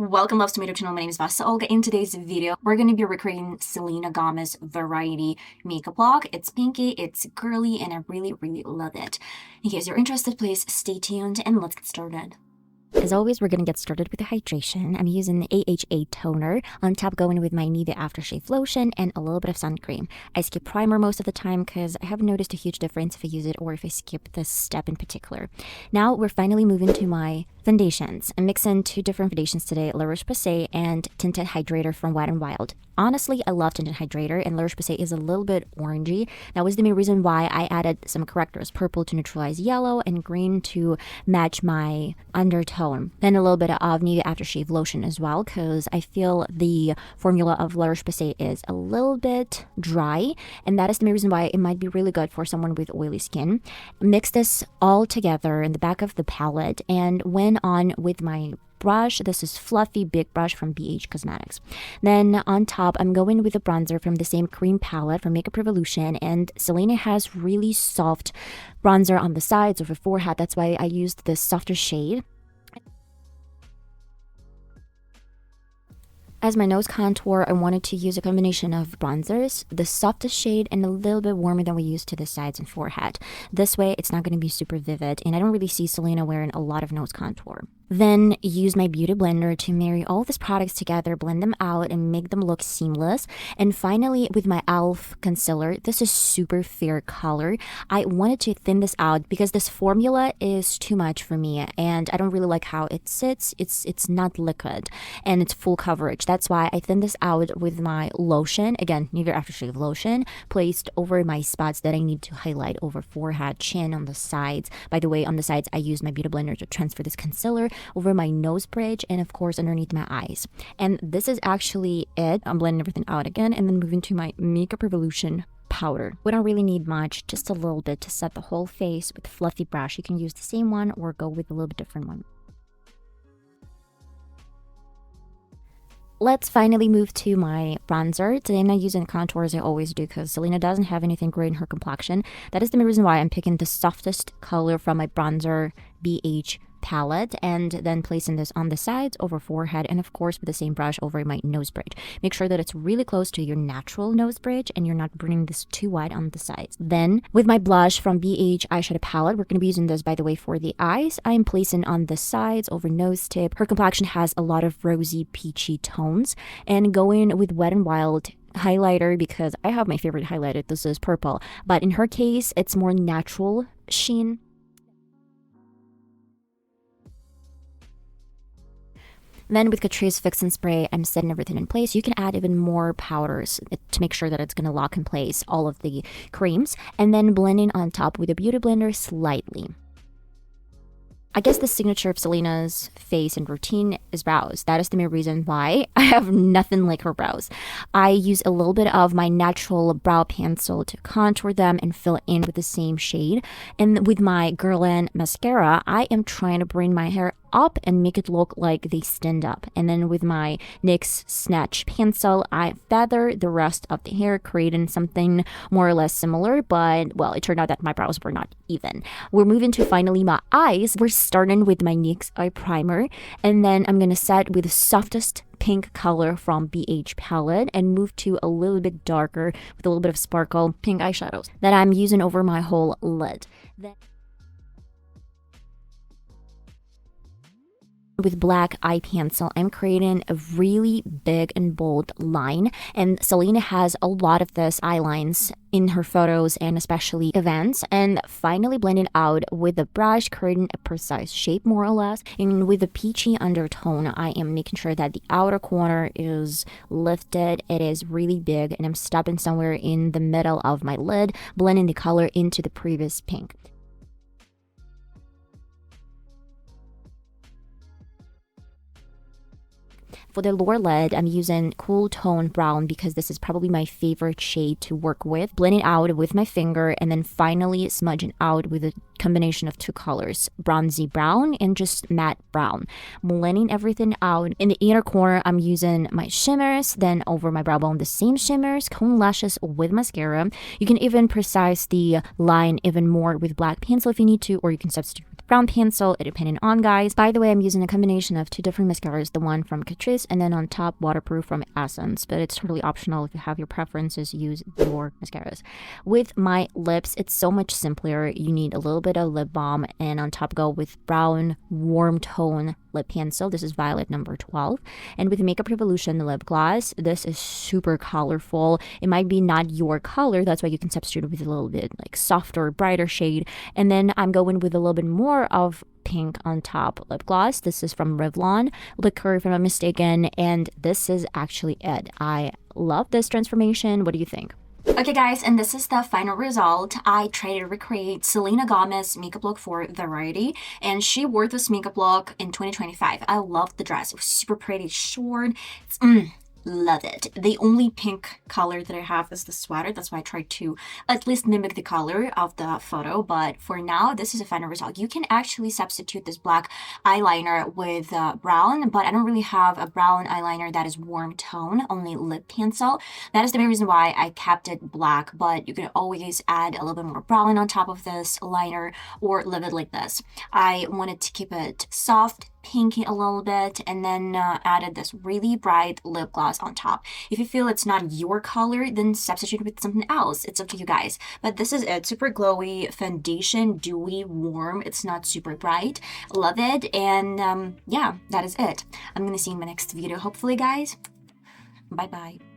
Welcome, loves, to my YouTube channel. My name is VassaOlga. In today's video, we're going to be recreating Selena Gomez variety makeup look. It's pinky, it's girly, and I really love it. In case you're interested, please stay tuned and let's get started. As always, we're going to get started with the hydration. I'm using the AHA toner, on top going with my Nivea aftershave lotion and a little bit of sun cream. I skip primer most of the time because I have noticed a huge difference if I use it or if I skip this step in particular. Now we're finally moving to my foundations. I'm mixing two different foundations today, La Roche-Posay and Tinted Hydrator from Wet n Wild. Honestly, I love Tinted Hydrator, and La Roche-Posay is a little bit orangey. That was the main reason why I added some correctors, purple to neutralize yellow and green to match my undertone. Then a little bit of Nivea aftershave lotion as well, because I feel the formula of La Roche-Posay is a little bit dry, and that is the main reason why it might be really good for someone with oily skin. Mix this all together in the back of the palette, and went on with my brush. This is fluffy big brush from BH Cosmetics. Then on top, I'm going with a bronzer from the same cream palette from Makeup Revolution, and Selena has really soft bronzer on the sides of her forehead. That's why I used this softer shade. As my nose contour, I wanted to use a combination of bronzers, the softest shade and a little bit warmer than we use to the sides and forehead. This way, it's not going to be super vivid, and I don't really see Selena wearing a lot of nose contour. Then use my beauty blender to marry all these products together, blend them out, and make them look seamless. And finally, with my e.l.f. concealer, this is super fair color. I wanted to thin this out because this formula is too much for me, and I don't really like how it sits. It's not liquid, and it's full coverage. That's why I thinned this out with my lotion, again, Nivea aftershave lotion, placed over my spots that I need to highlight over forehead, chin, on the sides. By the way, on the sides, I used my beauty blender to transfer this concealer over my nose bridge and of course underneath my eyes. And this is actually it. I'm blending everything out again and then moving to my Makeup Revolution powder. We don't really need much, just a little bit to set the whole face with a fluffy brush. You can use the same one or go with a little bit different one. Let's finally move to my bronzer. Today I'm not using contour as I always do because Selena doesn't have anything great in her complexion. That is the main reason why I'm picking the softest color from my bronzer BH palette and then placing this on the sides, over forehead, and of course with the same brush over my nose bridge. Make sure that it's really close to your natural nose bridge and you're not bringing this too wide on the sides. Then with my blush from BH eyeshadow palette, we're going to be using this by the way for the eyes. I am placing on the sides over nose tip. Her complexion has a lot of rosy peachy tones, and going with Wet n Wild highlighter because I have my favorite highlighter. This is purple, but in her case it's more natural sheen. Then with Catrice Fix and Spray, I'm setting everything in place. You can add even more powders to make sure that it's going to lock in place all of the creams. And then blending on top with a beauty blender slightly. I guess the signature of Selena's face and routine is brows. That is the main reason why I have nothing like her brows. I use a little bit of my natural brow pencil to contour them and fill in with the same shade. And with my Guerlain mascara, I am trying to bring my hair up and make it look like they stand up. And then with my NYX Snatch pencil, I feather the rest of the hair, creating something more or less similar, but well, it turned out that my brows were not even. We're moving to finally my eyes. We're starting with my NYX eye primer, and then I'm gonna set with the softest pink color from BH palette and move to a little bit darker with a little bit of sparkle pink eyeshadows that I'm using over my whole lid. Then with black eye pencil, I'm creating a really big and bold line, and Selena has a lot of this eye lines in her photos and especially events. And finally blending out with the brush, creating a precise shape more or less. And with the peachy undertone, I am making sure that the outer corner is lifted. It is really big, and I'm stopping somewhere in the middle of my lid, blending the color into the previous pink. For the lower lid, I'm using Cool Tone Brown because this is probably my favorite shade to work with. Blending out with my finger and then finally smudging out with a combination of two colors, bronzy brown and just matte brown. Blending everything out. In the inner corner, I'm using my shimmers, then over my brow bone, the same shimmers, cone lashes with mascara. You can even precise the line even more with black pencil if you need to, or you can substitute with brown pencil, depending on, guys. By the way, I'm using a combination of two different mascaras, the one from Catrice and then on top waterproof from Essence, but it's totally optional. If you have your preferences, use your mascaras. With my lips, it's so much simpler. You need a little bit of lip balm, and on top go with brown warm tone lip pencil. This is Violet number 12. And with Makeup Revolution lip gloss, this is super colorful. It might be not your color, that's why you can substitute it with a little bit like softer, brighter shade. And then I'm going with a little bit more of pink on top lip gloss. This is from Revlon, Liquor if I'm not mistaken, and this is actually it. I love this transformation. What do you think? Okay guys, and this is the final result. I tried to recreate Selena Gomez makeup look for Variety, and she wore this makeup look in 2025. I loved the dress. It was super pretty, short. Love it. The only pink color that I have is the sweater. That's why I tried to at least mimic the color of the photo. But for now, this is a final result. You can actually substitute this black eyeliner with brown, but I don't really have a brown eyeliner that is warm tone, only lip pencil. That is the main reason why I kept it black, but you can always add a little bit more brown on top of this liner or leave it like this. I wanted to keep it soft, pinky a little bit, and then added this really bright lip gloss on top. If you feel it's not your color, then substitute with something else. It's up to you guys. But this is it. Super glowy foundation, dewy, warm. It's not super bright. Love it. And yeah, that is it. I'm gonna see you in my next video, hopefully, guys. Bye bye.